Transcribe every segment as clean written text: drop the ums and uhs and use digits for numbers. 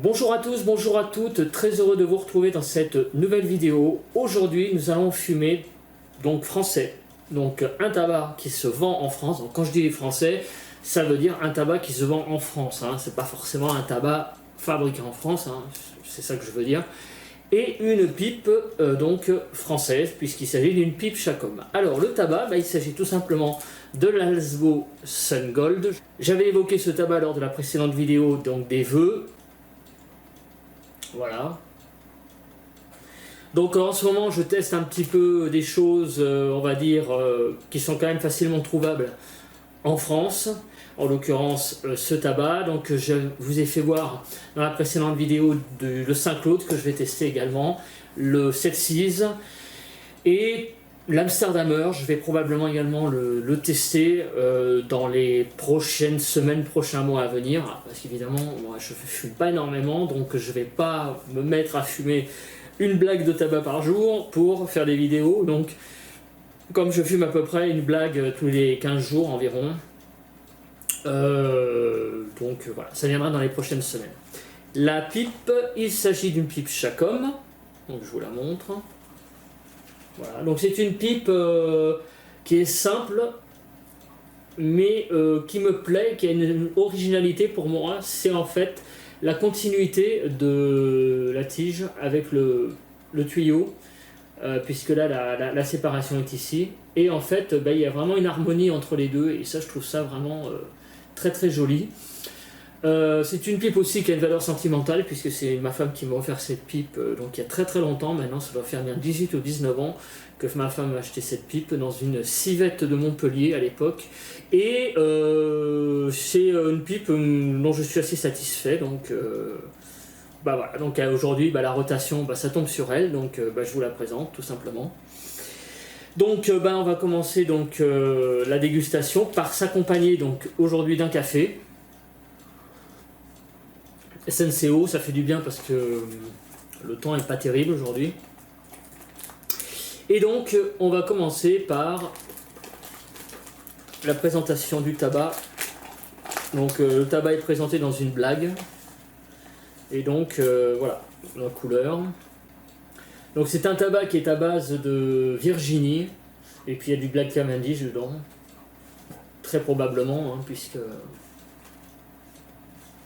Bonjour à tous, bonjour à toutes, très heureux de vous retrouver dans cette nouvelle vidéo. Aujourd'hui, nous allons fumer, donc français, donc un tabac qui se vend en France. Donc quand je dis français, ça veut dire un tabac qui se vend en France, hein. C'est pas forcément un tabac fabriqué en France, hein. C'est ça que je veux dire. Et une pipe donc française, puisqu'il s'agit d'une pipe Chacom. Alors le tabac, il s'agit tout simplement de l'Alsbo Sun Gold. J'avais évoqué ce tabac lors de la précédente vidéo, donc des vœux. Voilà. Donc en ce moment je teste un petit peu des choses, on va dire, qui sont quand même facilement trouvables en France. En l'occurrence ce tabac, donc je vous ai fait voir dans la précédente vidéo le Saint-Claude que je vais tester également, le 7-6 et l'Amsterdamer, je vais probablement également le tester dans les prochaines semaines, prochains mois à venir, parce qu'évidemment moi je ne fume pas énormément, donc je ne vais pas me mettre à fumer une blague de tabac par jour pour faire des vidéos. Donc comme je fume à peu près une blague tous les 15 jours environ, donc voilà, ça viendra dans les prochaines semaines. La pipe, il s'agit d'une pipe Chacom, donc je vous la montre. Voilà, donc c'est une pipe qui est simple, mais qui me plaît, qui a une originalité pour moi. C'est en fait la continuité de la tige avec le tuyau, puisque là la séparation est ici. Et en fait, il y a vraiment une harmonie entre les deux, et ça je trouve ça vraiment très très joli. C'est une pipe aussi qui a une valeur sentimentale, puisque c'est ma femme qui m'a offert cette pipe donc il y a très très longtemps. Maintenant ça doit faire bien 18 ou 19 ans que ma femme m'a acheté cette pipe dans une civette de Montpellier à l'époque, et c'est une pipe dont je suis assez satisfait. Donc voilà, donc aujourd'hui la rotation ça tombe sur elle, donc je vous la présente tout simplement. Donc on va commencer donc la dégustation par s'accompagner donc aujourd'hui d'un café SNCO. Ça fait du bien parce que le temps est pas terrible aujourd'hui. Et donc on va commencer par la présentation du tabac. Donc le tabac est présenté dans une blague, et donc voilà la couleur. Donc c'est un tabac qui est à base de Virginie, et puis il y a du Black Cavendish dedans, très probablement, hein, puisque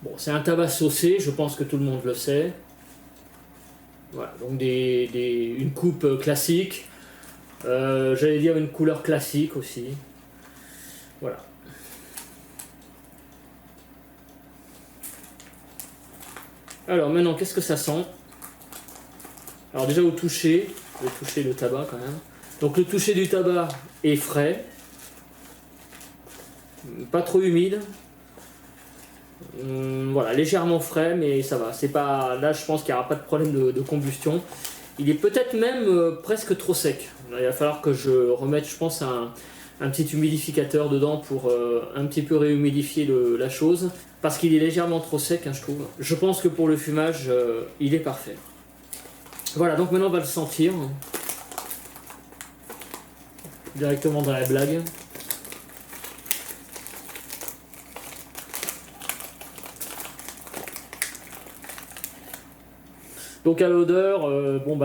bon, c'est un tabac saucé, je pense que tout le monde le sait. Voilà, donc une coupe classique, j'allais dire une couleur classique aussi. Voilà. Alors maintenant, qu'est-ce que ça sent? Alors déjà au toucher, je vais toucher le tabac quand même. Donc le toucher du tabac est frais, pas trop humide. Voilà, légèrement frais, mais ça va. C'est pas, là je pense qu'il n'y aura pas de problème de combustion. Il est peut-être même presque trop sec. Là, il va falloir que je remette, je pense, un petit humidificateur dedans pour un petit peu réhumidifier la chose, parce qu'il est légèrement trop sec, hein, je trouve. Je pense que pour le fumage, il est parfait. Voilà, donc maintenant on va le sentir directement dans la blague. Donc à l'odeur,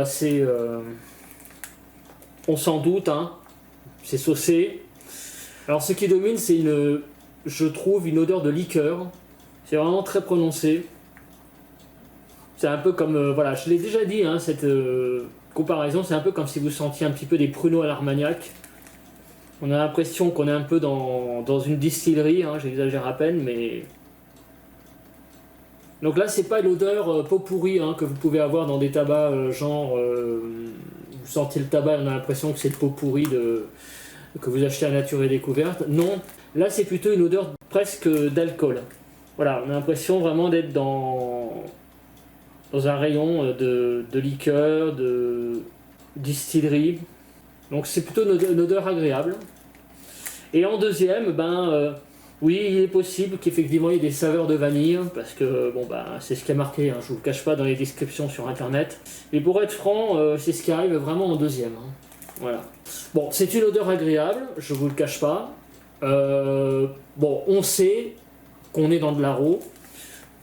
c'est, on s'en doute, hein, c'est saucé. Alors ce qui domine, c'est je trouve une odeur de liqueur. C'est vraiment très prononcé. C'est un peu comme, voilà, je l'ai déjà dit, hein, cette comparaison, c'est un peu comme si vous sentiez un petit peu des pruneaux à l'Armagnac. On a l'impression qu'on est un peu dans une distillerie, hein, j'exagère à peine, mais... Donc là, c'est pas l'odeur pot pourri, hein, que vous pouvez avoir dans des tabacs vous sentez le tabac, on a l'impression que c'est le pot pourri que vous achetez à Nature et Découverte. Non, là c'est plutôt une odeur presque d'alcool. Voilà, on a l'impression vraiment d'être dans un rayon de liqueur, de distillerie. Donc c'est plutôt une odeur agréable. Et en deuxième, oui, il est possible qu'effectivement il y ait des saveurs de vanille, parce que c'est ce qui est marqué, hein, je ne vous le cache pas dans les descriptions sur internet. Mais pour être franc, c'est ce qui arrive vraiment en deuxième, hein. Voilà. Bon, c'est une odeur agréable, je ne vous le cache pas. On sait qu'on est dans de l'aroc.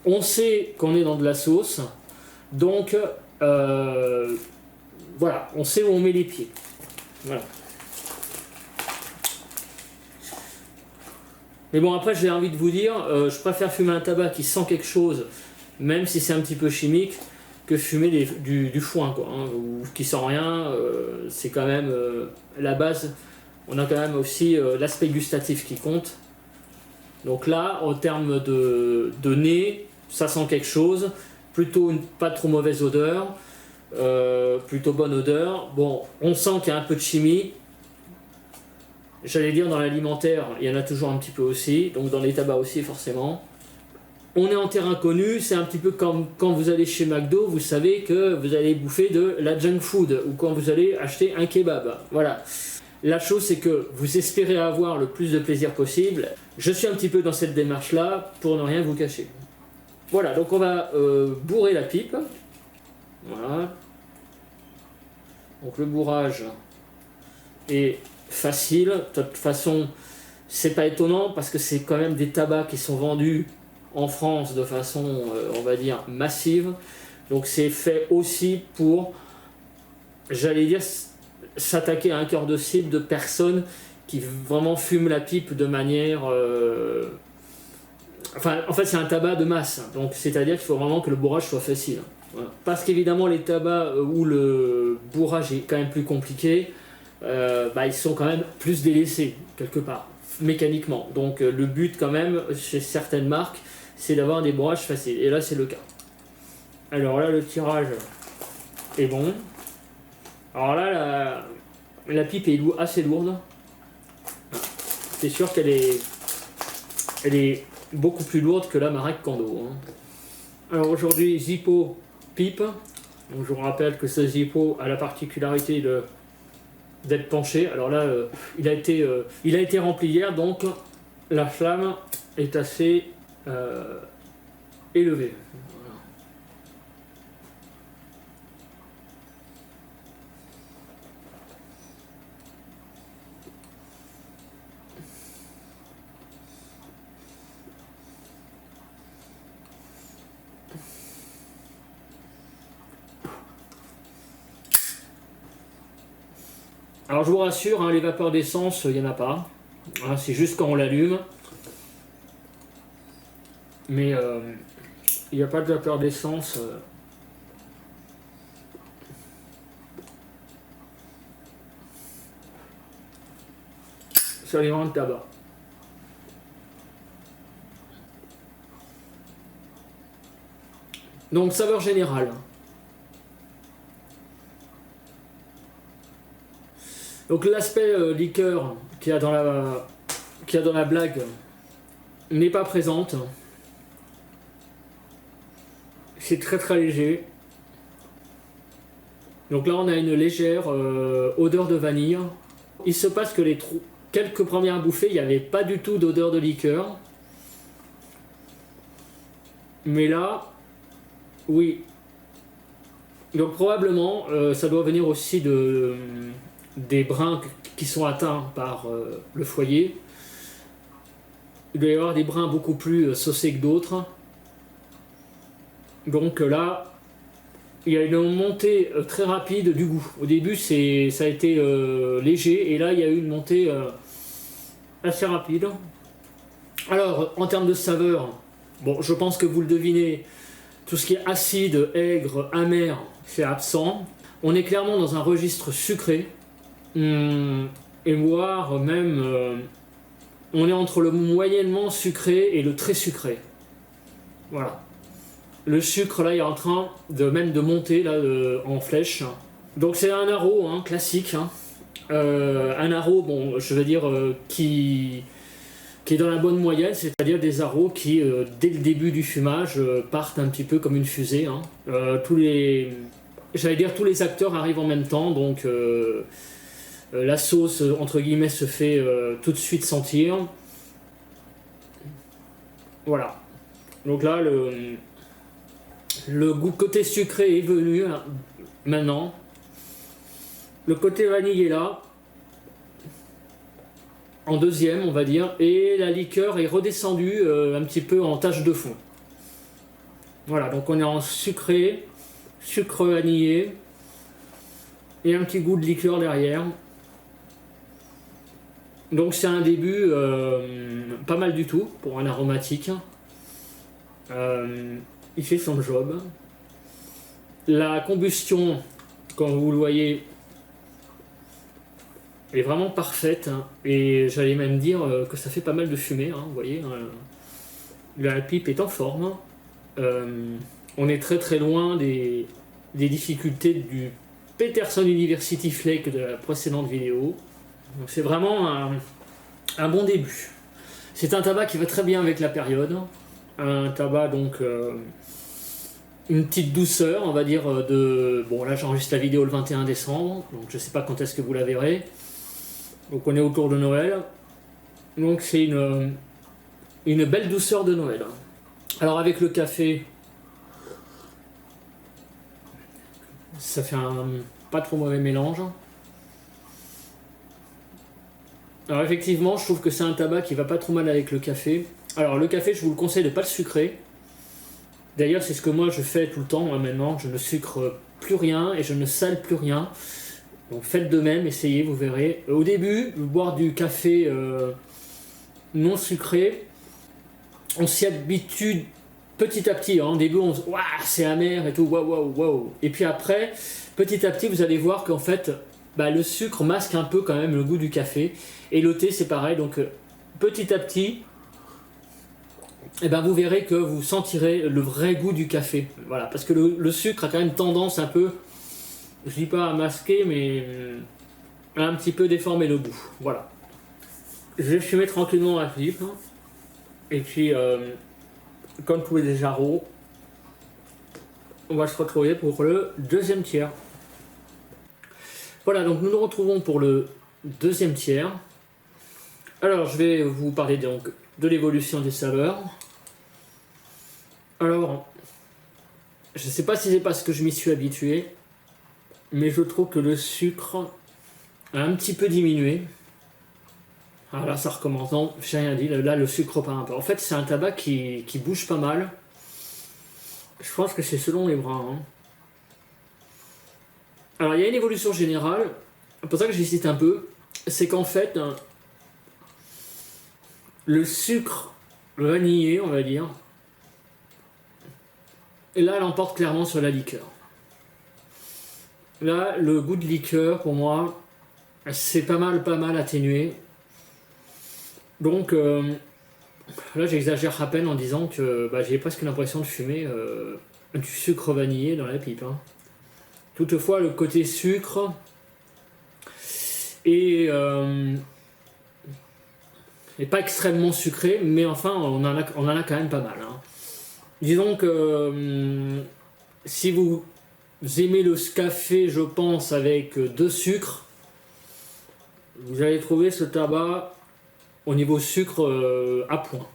On sait qu'on est dans de la sauce, donc voilà, on sait où on met les pieds. Voilà. Mais bon, après, j'ai envie de vous dire, je préfère fumer un tabac qui sent quelque chose, même si c'est un petit peu chimique, que fumer du foin, quoi, hein, ou qui sent rien. C'est quand même la base. On a quand même aussi l'aspect gustatif qui compte. Donc là, en termes de nez, ça sent quelque chose, plutôt pas trop mauvaise odeur, plutôt bonne odeur. Bon, on sent qu'il y a un peu de chimie. J'allais dire dans l'alimentaire, il y en a toujours un petit peu aussi, donc dans les tabacs aussi forcément. On est en terrain connu, c'est un petit peu comme quand vous allez chez McDo, vous savez que vous allez bouffer de la junk food, ou quand vous allez acheter un kebab. Voilà. La chose, c'est que vous espérez avoir le plus de plaisir possible. Je suis un petit peu dans cette démarche-là, pour ne rien vous cacher. Voilà, donc on va bourrer la pipe. Voilà. Donc le bourrage est facile. De toute façon, c'est pas étonnant, parce que c'est quand même des tabacs qui sont vendus en France de façon, on va dire, massive. Donc c'est fait aussi pour, j'allais dire, s'attaquer à un cœur de cible de personnes qui vraiment fument la pipe de manière... Enfin, en fait, c'est un tabac de masse. Donc c'est-à-dire qu'il faut vraiment que le bourrage soit facile. Voilà. Parce qu'évidemment, les tabacs où le bourrage est quand même plus compliqué, ils sont quand même plus délaissés, quelque part, mécaniquement. Donc le but, quand même, chez certaines marques, c'est d'avoir des bourrages faciles. Et là, c'est le cas. Alors là, le tirage est bon. Alors là, la pipe est assez lourde. C'est sûr qu'elle est beaucoup plus lourde que la Marek Kando. Hein. Alors aujourd'hui, Zippo pipe. Donc je vous rappelle que ce Zippo a la particularité d'être penché. Alors là, il a été rempli hier, donc la flamme est assez élevée. Voilà. Alors je vous rassure, hein, les vapeurs d'essence, il n'y en a pas. Hein, c'est juste quand on l'allume. Mais il n'y a pas de vapeur d'essence. Sur les ventes de tabac. Donc saveur générale. Donc l'aspect liqueur qu'il y a dans la blague n'est pas présente. C'est très très léger. Donc là on a une légère odeur de vanille. Il se passe que quelques premières bouffées, il n'y avait pas du tout d'odeur de liqueur. Mais là, oui. Donc probablement, ça doit venir aussi des brins qui sont atteints par le foyer. Il doit y avoir des brins beaucoup plus saucés que d'autres. Donc là, il y a une montée très rapide du goût. Au début, ça a été léger, et là, il y a eu une montée assez rapide. Alors, en termes de saveur, bon, je pense que vous le devinez, tout ce qui est acide, aigre, amer, c'est absent. On est clairement dans un registre sucré, et voire même, on est entre le moyennement sucré et le très sucré. Voilà. Le sucre là est en train de monter là, en flèche. Donc c'est un haro hein, classique. Hein. Un haro, bon, je veux dire, qui est dans la bonne moyenne, c'est-à-dire des haros qui, dès le début du fumage, partent un petit peu comme une fusée. Hein. Tous les acteurs arrivent en même temps, donc la sauce, entre guillemets, se fait tout de suite sentir. Voilà. Donc là, le goût côté sucré est venu maintenant. Le côté vanille est là. En deuxième, on va dire. Et la liqueur est redescendue un petit peu en tache de fond. Voilà, donc on est en sucré, sucre vanillé et un petit goût de liqueur derrière. Donc c'est un début pas mal du tout pour un aromatique. Il fait son job. La combustion, comme vous le voyez, est vraiment parfaite. Et j'allais même dire que ça fait pas mal de fumée. Vous voyez, la pipe est en forme. On est très très loin des difficultés du Peterson University Flake de la précédente vidéo. Donc c'est vraiment un bon début. C'est un tabac qui va très bien avec la période. Un tabac donc une petite douceur, on va dire de... Bon là j'enregistre la vidéo le 21 décembre, donc je sais pas quand est-ce que vous la verrez. Donc on est autour de Noël. Donc c'est une belle douceur de Noël. Alors avec le café, ça fait un pas trop mauvais mélange. Alors effectivement, je trouve que c'est un tabac qui va pas trop mal avec le café. Alors le café, je vous le conseille de pas le sucrer. D'ailleurs, c'est ce que moi je fais tout le temps. Moi, maintenant, je ne sucre plus rien et je ne sale plus rien. Donc faites de même, essayez, vous verrez. Au début, boire du café non sucré, on s'y habitue petit à petit. Au début, on se dit, waouh, c'est amer et tout, waouh, waouh, waouh. Et puis après, petit à petit, vous allez voir qu'en fait, le sucre masque un peu quand même le goût du café. Et le thé, c'est pareil. Donc petit à petit, vous verrez que vous sentirez le vrai goût du café. Voilà, parce que le sucre a quand même tendance un peu, je dis pas à masquer, mais à un petit peu déformer le goût. Voilà. Je vais fumer tranquillement la pipe. Et puis, comme tous les jarros, on va se retrouver pour le deuxième tiers. Voilà, donc nous nous retrouvons pour le deuxième tiers. Alors, je vais vous parler donc de l'évolution des saveurs. Alors, je ne sais pas si c'est parce que je m'y suis habitué, mais je trouve que le sucre a un petit peu diminué. Alors là, ça recommence. Non, j'ai rien dit. Là, le sucre pas un peu. En fait, c'est un tabac qui bouge pas mal. Je pense que c'est selon les brins. Alors, il y a une évolution générale. C'est pour ça que j'hésite un peu. C'est qu'en fait, le sucre vanillé, on va dire, et là, elle emporte clairement sur la liqueur. Là, le goût de liqueur, pour moi, c'est pas mal atténué. Donc, là, j'exagère à peine en disant que j'ai presque l'impression de fumer du sucre vanillé dans la pipe. Toutefois, le côté sucre est pas extrêmement sucré, mais enfin, on en a quand même pas mal. Disons que si vous aimez le café, je pense, avec 2 sucres, vous allez trouver ce tabac au niveau sucre à point.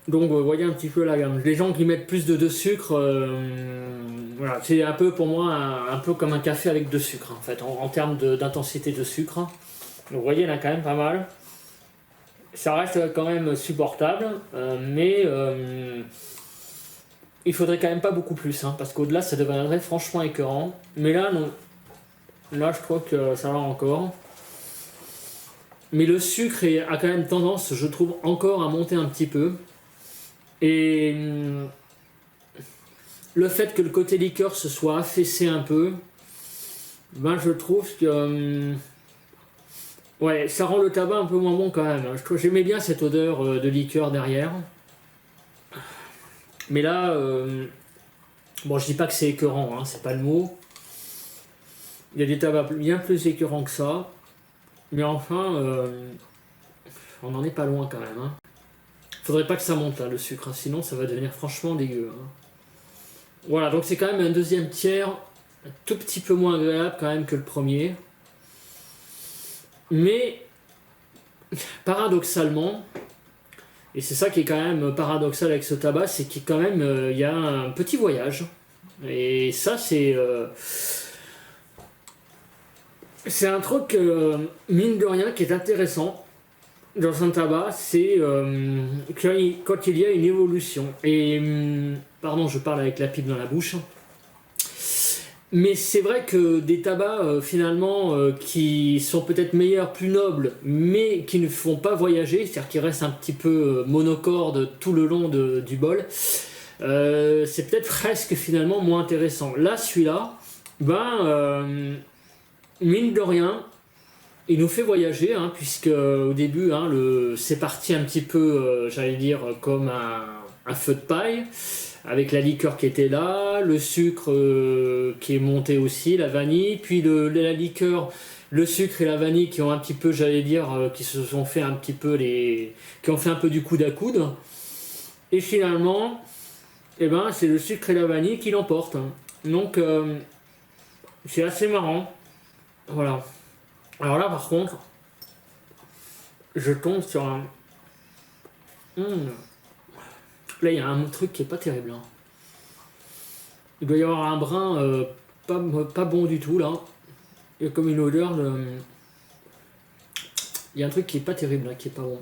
Donc vous voyez un petit peu la gamme. Les gens qui mettent plus de 2 sucres, voilà, c'est un peu pour moi un peu comme un café avec 2 sucres en fait, en termes d'intensité de sucre. Donc vous voyez, il y en a quand même pas mal. Ça reste quand même supportable, mais il faudrait quand même pas beaucoup plus, parce qu'au-delà ça deviendrait franchement écœurant. Mais là non, là je trouve que ça va encore. Mais le sucre a quand même tendance, je trouve, encore à monter un petit peu. Et le fait que le côté liqueur se soit affaissé un peu, je trouve que ouais, ça rend le tabac un peu moins bon quand même. J'aimais bien cette odeur de liqueur derrière. Mais là, bon, je dis pas que c'est écœurant, c'est pas le mot. Il y a des tabacs bien plus écœurants que ça. Mais enfin, on n'en est pas loin quand même. Faudrait pas que ça monte là, le sucre, sinon ça va devenir franchement dégueu. Voilà, donc c'est quand même un deuxième tiers, un tout petit peu moins agréable quand même que le premier. Mais, paradoxalement, et c'est ça qui est quand même paradoxal avec ce tabac, c'est qu'il quand même, il y a un petit voyage. Et ça, c'est un truc, mine de rien, qui est intéressant. dans un tabac, c'est quand il y a une évolution. Et, pardon, je parle avec la pipe dans la bouche. Mais c'est vrai que des tabacs finalement qui sont peut-être meilleurs, plus nobles, mais qui ne font pas voyager, c'est-à-dire qui restent un petit peu monocorde tout le long du bol, c'est peut-être presque finalement moins intéressant. Là, celui-là, mine de rien, il nous fait voyager, hein, puisque au début, hein, c'est parti un petit peu, j'allais dire, comme un feu de paille, avec la liqueur qui était là, le sucre qui est monté aussi, la vanille, puis la liqueur, le sucre et la vanille qui ont un petit peu, j'allais dire, qui se sont fait un petit peu qui ont fait un peu du coude à coude. Et finalement, c'est le sucre et la vanille qui l'emportent. Hein. Donc, c'est assez marrant. Voilà. Alors là, par contre, je tombe sur un... Là, il y a un truc qui est pas terrible. Hein. Il doit y avoir un brin pas bon du tout, là. Il y a comme une odeur de... Il y a un truc qui est pas terrible, là, qui est pas bon.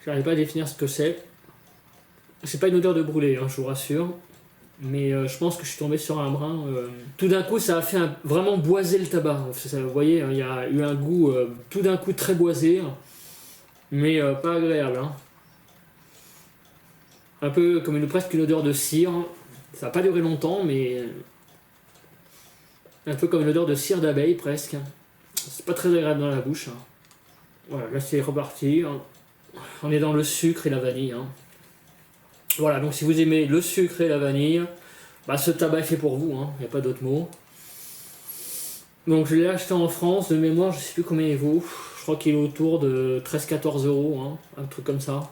J'arrive pas à définir ce que c'est. C'est pas une odeur de brûlé, hein, je vous rassure. Mais je pense que je suis tombé sur un brin. Tout d'un coup, ça a fait vraiment boiser le tabac. Vous voyez, il y a eu un goût tout d'un coup très boisé. Mais pas agréable. Hein. Un peu comme presque une odeur de cire. Ça n'a pas duré longtemps, mais un peu comme une odeur de cire d'abeille presque. C'est pas très agréable dans la bouche. Hein. Voilà, là c'est reparti. Hein. On est dans le sucre et la vanille. Hein. Voilà, donc si vous aimez le sucre et la vanille, ce tabac est fait pour vous. Il n'y a pas d'autre mot. Donc je l'ai acheté en France, de mémoire, je sais plus combien il vaut. Je crois qu'il est autour de 13-14 euros, hein, un truc comme ça.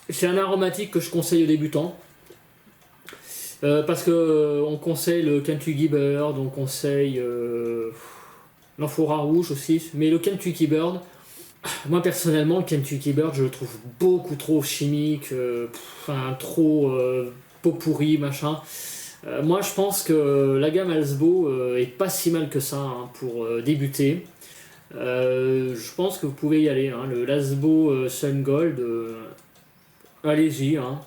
C'est un aromatique que je conseille aux débutants. Parce que on conseille le Kentucky Bird, on conseille l'Amphora rouge aussi, mais le Kentucky Bird, moi personnellement, le Kentucky Bird, je le trouve beaucoup trop chimique, trop pot pourri, machin. Moi, je pense que la gamme Alsbo est pas si mal que ça hein, pour débuter. Je pense que vous pouvez y aller. Hein, le Alsbo Sun Gold, allez-y. Hein.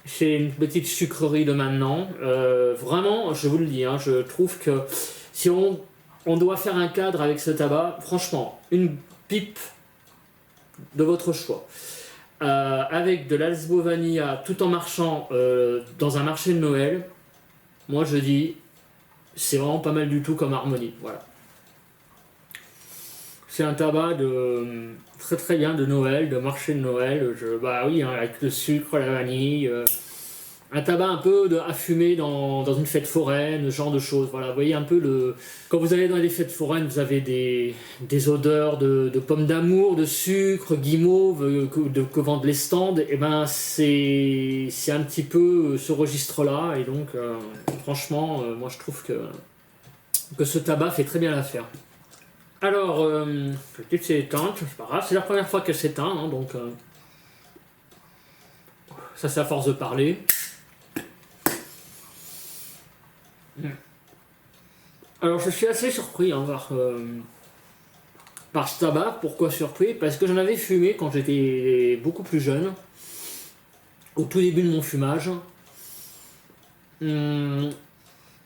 C'est une petite sucrerie de maintenant. Vraiment, je vous le dis, hein, je trouve que si on doit faire un cadre avec ce tabac, franchement, une pipe de votre choix. Avec de l'Alsbo Vanilla tout en marchant dans un marché de Noël, moi je dis c'est vraiment pas mal du tout comme harmonie. Voilà. C'est un tabac très très bien de Noël, de marché de Noël. Oui, hein, avec le sucre, la vanille. Un tabac un peu à fumer dans une fête foraine, ce genre de choses. Voilà, vous voyez un peu quand vous allez dans les fêtes foraines, vous avez des odeurs de pommes d'amour, de sucre, guimauve que vendent les stands. Et c'est un petit peu ce registre-là. Et donc, franchement, moi je trouve que ce tabac fait très bien l'affaire. Alors, petite s'est éteinte, c'est pas grave, c'est la première fois qu'elle s'éteint, hein, donc ça c'est à force de parler. Alors je suis assez surpris hein, par ce tabac. Pourquoi surpris? Parce que j'en avais fumé quand j'étais beaucoup plus jeune, au tout début de mon fumage. Au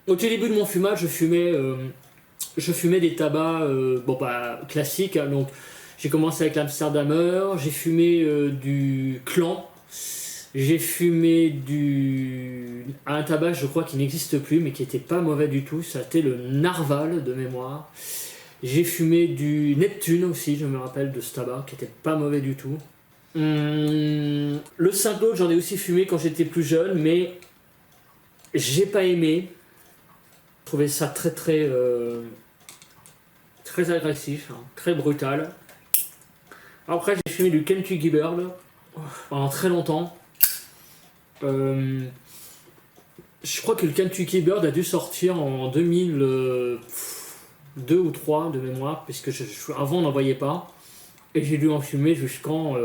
tout début de mon fumage, je fumais des tabacs classiques. Hein, donc j'ai commencé avec l'Amsterdamer, j'ai fumé du Clan. J'ai fumé un tabac, je crois, qui n'existe plus, mais qui était pas mauvais du tout. C'était le Narval de mémoire. J'ai fumé du Neptune aussi, je me rappelle de ce tabac, qui était pas mauvais du tout. Le Saint-Claude, j'en ai aussi fumé quand j'étais plus jeune, mais j'ai pas aimé. Je trouvais ça très très très agressif, hein, très brutal. Après, j'ai fumé du Kentucky Bird pendant très longtemps. Je crois que le Kentucky Bird a dû sortir en 2002 ou 2003 de mémoire, puisque avant on n'en voyait pas. Et j'ai dû en fumer jusqu'en...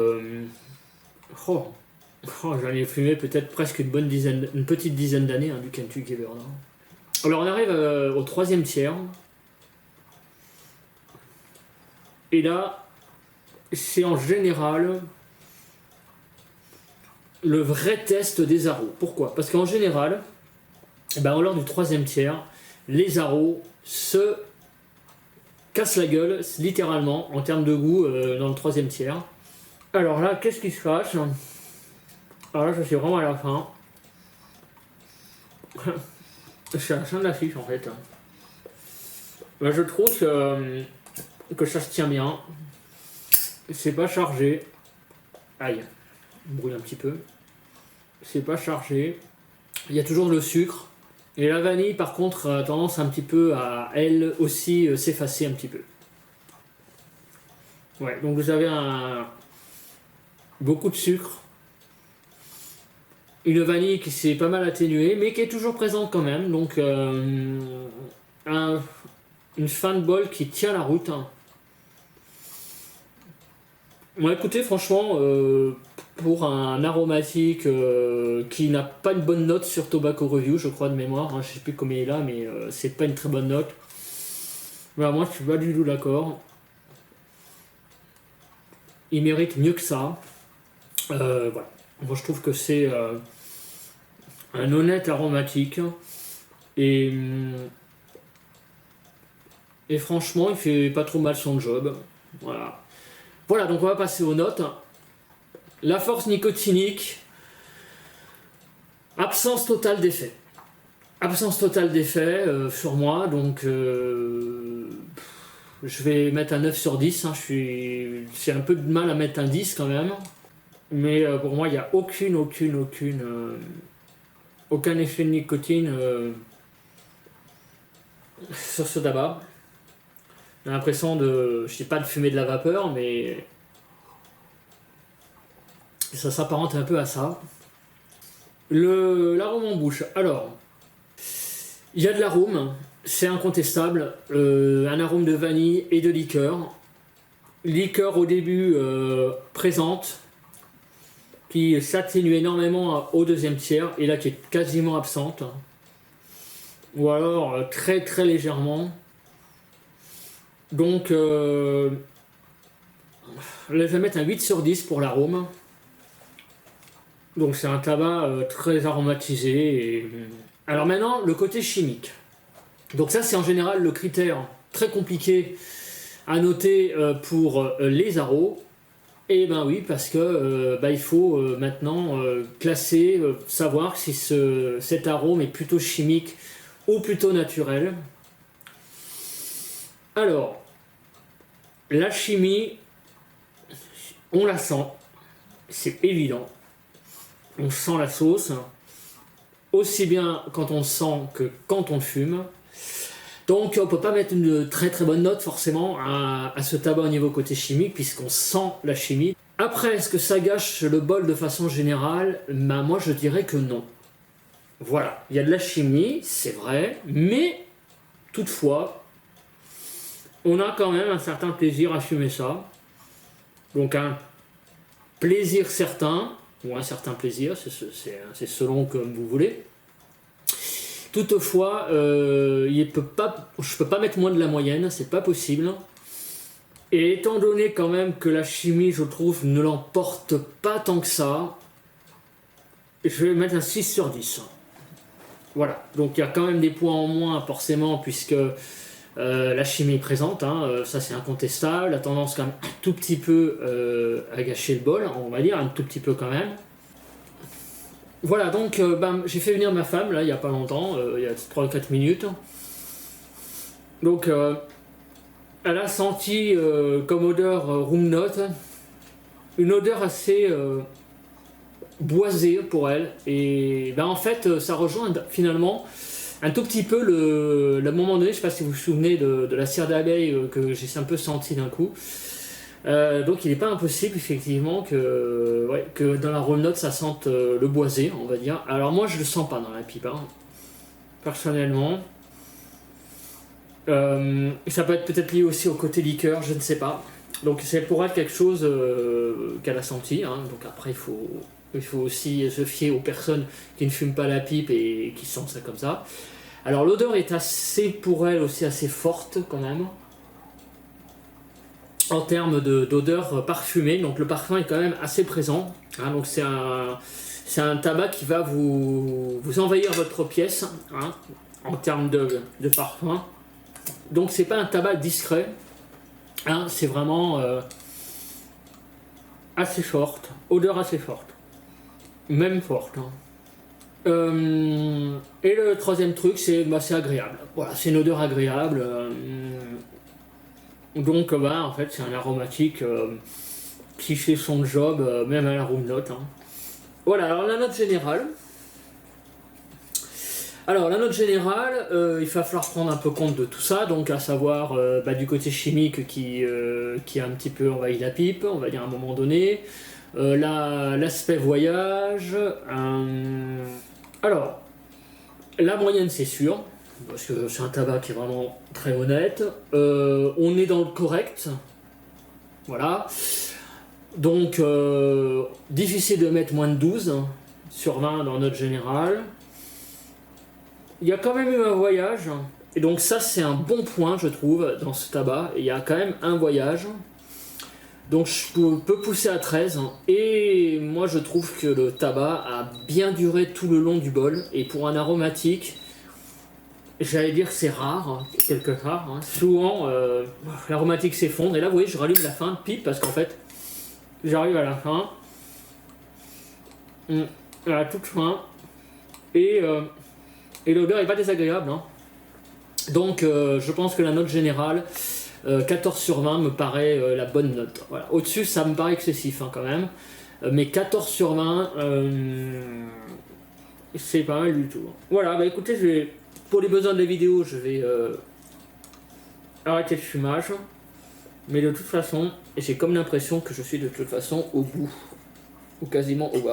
j'en ai fumé peut-être presque une petite dizaine d'années hein, du Kentucky Bird. Hein. Alors on arrive au troisième tiers. Et là, c'est en général le vrai test des arômes. Pourquoi? Parce qu'en général, lors du troisième tiers, les arômes se cassent la gueule, littéralement, en termes de goût, dans le troisième tiers. Alors là, qu'est-ce qui se passe? Alors là, ça c'est vraiment à la fin. C'est à la fin de la fiche en fait. Je trouve que ça se tient bien. C'est pas chargé. Aïe, brouille un petit peu. C'est pas chargé. Il y a toujours le sucre. Et la vanille, par contre, a tendance un petit peu à, elle aussi, s'effacer un petit peu. Ouais, donc vous avez beaucoup de sucre. Une vanille qui s'est pas mal atténuée, mais qui est toujours présente quand même. Donc, une fin de bol qui tient la route. Bon, écoutez, franchement, pour un aromatique qui n'a pas une bonne note sur Tobacco Review, je crois de mémoire, je sais plus combien il est là, mais c'est pas une très bonne note. Voilà, moi je suis pas du tout d'accord. Il mérite mieux que ça. Voilà. Moi je trouve que c'est un honnête aromatique et franchement il fait pas trop mal son job. Voilà. Voilà, donc on va passer aux notes. La force nicotinique, absence totale d'effet. Absence totale d'effet sur moi, donc je vais mettre un 9 sur 10. J'ai un peu de mal à mettre un 10 quand même. Mais pour moi, il n'y a aucun effet de nicotine sur ce tabac. J'ai l'impression je sais pas, de fumer de la vapeur, mais ça s'apparente un peu à ça. L'arôme en bouche. Alors, il y a de l'arôme, c'est incontestable. Un arôme de vanille et de liqueur. Liqueur au début présente, qui s'atténue énormément au deuxième tiers, et là qui est quasiment absente. Ou alors très très légèrement. Donc, je vais mettre un 8 sur 10 pour l'arôme. Donc c'est un tabac très aromatisé. Alors maintenant, le côté chimique. Donc ça, c'est en général le critère très compliqué à noter pour les arômes. Et ben oui, parce que il faut maintenant classer, savoir si cet arôme est plutôt chimique ou plutôt naturel. Alors, la chimie, on la sent, c'est évident. On sent la sauce, aussi bien quand on sent que quand on fume. Donc on ne peut pas mettre une très très bonne note forcément à ce tabac au niveau côté chimique, puisqu'on sent la chimie. Après, est-ce que ça gâche le bol de façon générale? Moi je dirais que non. Voilà, il y a de la chimie, c'est vrai, mais toutefois, on a quand même un certain plaisir à fumer ça. Donc un plaisir certain, ou un certain plaisir, c'est selon comme vous voulez. Toutefois, je ne peux pas mettre moins de la moyenne, c'est pas possible. Et étant donné quand même que la chimie, je trouve, ne l'emporte pas tant que ça, je vais mettre un 6 sur 10. Voilà, donc il y a quand même des points en moins forcément, puisque la chimie est présente, ça c'est incontestable, la tendance quand même un tout petit peu à gâcher le bol, on va dire, un tout petit peu quand même. Voilà, donc j'ai fait venir ma femme là il n'y a pas longtemps, il y a 3-4 minutes. Donc elle a senti comme odeur room note, une odeur assez boisée pour elle. Et en fait ça rejoint finalement un tout petit peu le moment donné, je ne sais pas si vous vous souvenez de la cire d'abeille que j'ai un peu senti d'un coup. Donc il n'est pas impossible effectivement que dans la room note ça sente le boisé, on va dire. Alors moi je le sens pas dans la pipe, personnellement. Ça peut être peut-être lié aussi au côté liqueur, je ne sais pas. Donc c'est pour être quelque chose qu'elle a senti. Donc après il faut aussi se fier aux personnes qui ne fument pas la pipe et qui sentent ça comme ça. Alors l'odeur est assez, pour elle aussi assez forte quand même. en termes d'odeur parfumée. Donc le parfum est quand même assez présent. Hein, donc c'est un tabac qui va vous envahir votre pièce, hein, en termes de parfum. Donc c'est pas un tabac discret. Hein, c'est vraiment assez forte, odeur assez forte. Même forte. Hein. Et le troisième truc, c'est agréable. Voilà, c'est une odeur agréable. Donc en fait c'est un aromatique qui fait son job, même à la room note. Hein. Voilà, alors la note générale. Alors la note générale, il va falloir prendre un peu compte de tout ça, donc à savoir du côté chimique qui a un petit peu envahi la pipe, on va dire à un moment donné. L'aspect voyage. Alors, la moyenne c'est sûr, parce que c'est un tabac qui est vraiment très honnête. On est dans le correct. Voilà. Donc, difficile de mettre moins de 12 sur 20 dans note générale. Il y a quand même eu un voyage. Et donc ça c'est un bon point je trouve dans ce tabac. Il y a quand même un voyage. Donc je peux pousser à 13. Et moi je trouve que le tabac a bien duré tout le long du bol. Et pour un aromatique, j'allais dire que c'est rare, quelque part. Hein. Souvent l'aromatique s'effondre. Et là vous voyez je rallume la fin de pipe parce qu'en fait j'arrive à la fin. À la toute fin. Et l'odeur est pas désagréable. Hein. Donc je pense que la note générale, 14 sur 20 me paraît la bonne note. Voilà. Au-dessus, ça me paraît excessif hein, quand même. Mais 14 sur 20, c'est pas mal du tout. Voilà, écoutez, pour les besoins de la vidéo, je vais arrêter le fumage. Mais de toute façon, j'ai comme l'impression que je suis de toute façon au bout. Ou quasiment au bout.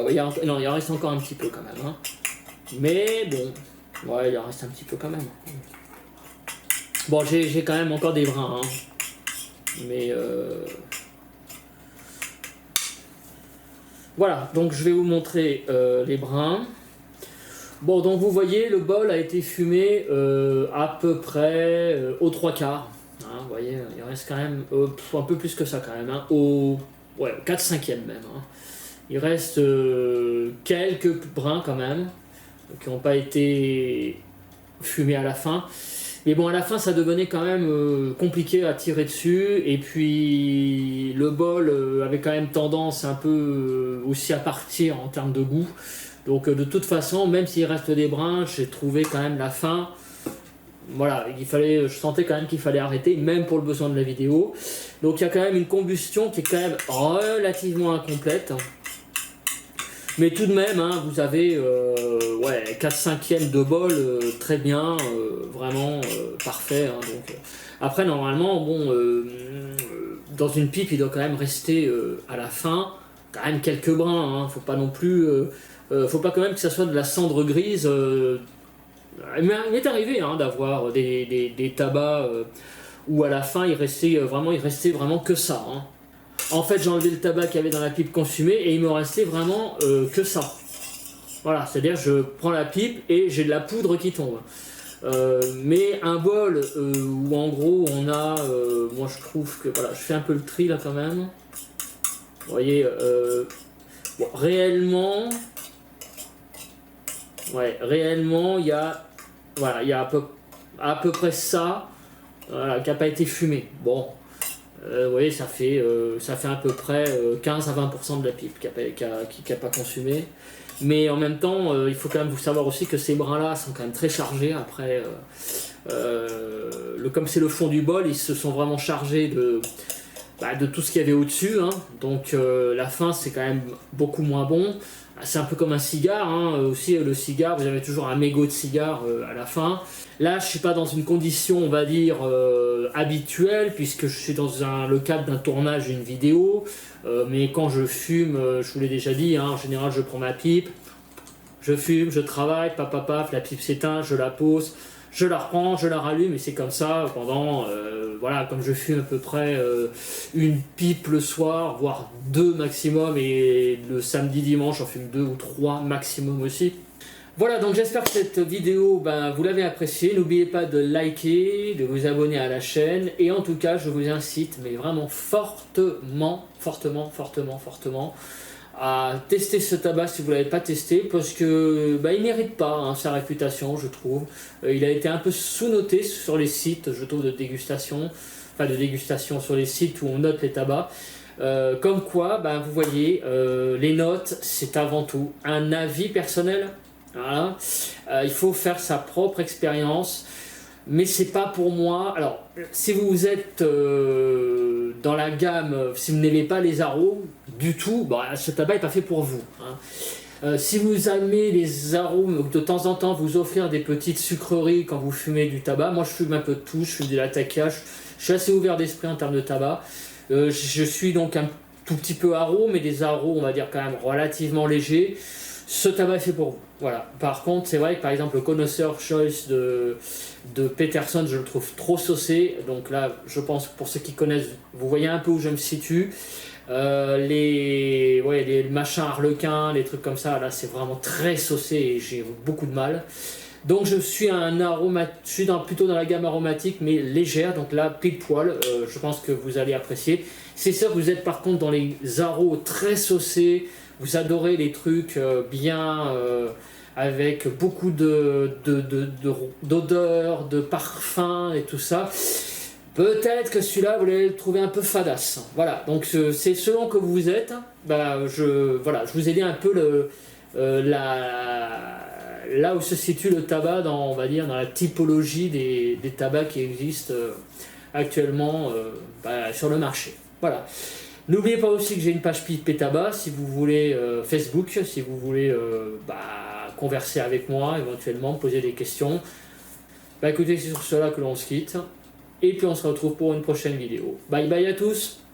Non, il en reste encore un petit peu quand même. Hein. Mais bon... Ouais, il en reste un petit peu quand même. Bon, j'ai quand même encore des brins. Hein. Mais voilà, donc je vais vous montrer les brins. Bon, donc vous voyez, le bol a été fumé à peu près aux 3/4. Hein, vous voyez, il reste quand même un peu plus que ça quand même. Hein, au 4/5e même. Hein. Il reste quelques brins quand même. Qui n'ont pas été fumés à la fin. Mais bon, à la fin, ça devenait quand même compliqué à tirer dessus. Et puis, le bol avait quand même tendance un peu aussi à partir en termes de goût. Donc, de toute façon, même s'il reste des brins, j'ai trouvé quand même la fin. Voilà, je sentais quand même qu'il fallait arrêter, même pour le besoin de la vidéo. Donc, il y a quand même une combustion qui est quand même relativement incomplète. Mais tout de même, hein, vous avez 4/5e de bol, très bien, vraiment parfait. Hein, donc, après, normalement, bon, dans une pipe, il doit quand même rester à la fin quand même quelques brins. Hein, faut pas non plus, faut pas quand même que ça soit de la cendre grise. Il m'est arrivé hein, d'avoir des tabacs où à la fin il restait vraiment que ça. Hein. En fait, j'ai enlevé le tabac qu'il y avait dans la pipe consumée et il me restait vraiment que ça. Voilà, c'est-à-dire je prends la pipe et j'ai de la poudre qui tombe. Mais un bol où en gros on a, moi je trouve que voilà, je fais un peu le tri là quand même. Vous voyez, bon, réellement, il y a, voilà, il y a à peu près ça, voilà, qui n'a pas été fumé. Bon. Vous voyez, ça fait à peu près 15 à 20% de la pipe qui n'a pas consumé. Mais en même temps, il faut quand même vous savoir aussi que ces brins-là sont quand même très chargés. Après, comme c'est le fond du bol, ils se sont vraiment chargés de tout ce qu'il y avait au-dessus. Hein. Donc la fin, c'est quand même beaucoup moins bon. C'est un peu comme un cigare. Hein. Aussi, le cigare, vous avez toujours un mégot de cigare à la fin. Là, je suis pas dans une condition, on va dire, habituelle, puisque je suis dans le cadre d'un tournage d'une vidéo. Mais quand je fume, je vous l'ai déjà dit, hein, en général, je prends ma pipe, je fume, je travaille, paf, la pipe s'éteint, je la pose, je la reprends, je la rallume, et c'est comme ça pendant, voilà, comme je fume à peu près une pipe le soir, voire 2 maximum, et le samedi, dimanche, j'en fume 2 ou 3 maximum aussi. Voilà, donc j'espère que cette vidéo, vous l'avez appréciée. N'oubliez pas de liker, de vous abonner à la chaîne. Et en tout cas, je vous incite, mais vraiment fortement, à tester ce tabac si vous ne l'avez pas testé. Parce que il ne mérite pas sa réputation, je trouve. Il a été un peu sous-noté sur les sites, je trouve, de dégustation. Enfin, de dégustation sur les sites où on note les tabacs. Comme quoi, vous voyez, les notes, c'est avant tout un avis personnel. Voilà. Il faut faire sa propre expérience, mais c'est pas pour moi. Alors, si vous êtes dans la gamme, si vous n'aimez pas les arômes du tout, ce tabac n'est pas fait pour vous. Si vous aimez les arômes, de temps en temps vous offrir des petites sucreries quand vous fumez du tabac. Moi, je fume un peu de tout, je fume de l'Atakia, je suis assez ouvert d'esprit en termes de tabac. Je suis donc un tout petit peu haro, mais des haros, on va dire quand même relativement légers. Ce tabac est fait pour vous. Voilà. Par contre, c'est vrai que par exemple le Connoisseur Choice de Peterson, je le trouve trop saucé. Donc là, je pense que pour ceux qui connaissent, vous voyez un peu où je me situe. Les machins harlequins, les trucs comme ça, là c'est vraiment très saucé et j'ai beaucoup de mal. Donc je suis plutôt dans la gamme aromatique mais légère, donc là pile poil, je pense que vous allez apprécier. C'est ça, vous êtes par contre dans les aros très saucés, vous adorez les trucs avec beaucoup d'odeurs, de parfums et tout ça. Peut-être que celui-là, vous allez le trouver un peu fadasse. Voilà, donc c'est selon que vous êtes. Je vous ai dit un peu là où se situe le tabac on va dire, dans la typologie des tabacs qui existent actuellement sur le marché. Voilà. N'oubliez pas aussi que j'ai une page Pipé Tabac si vous voulez Facebook, si vous voulez converser avec moi, éventuellement poser des questions. Écoutez, c'est sur cela que l'on se quitte. Et puis on se retrouve pour une prochaine vidéo. Bye bye à tous!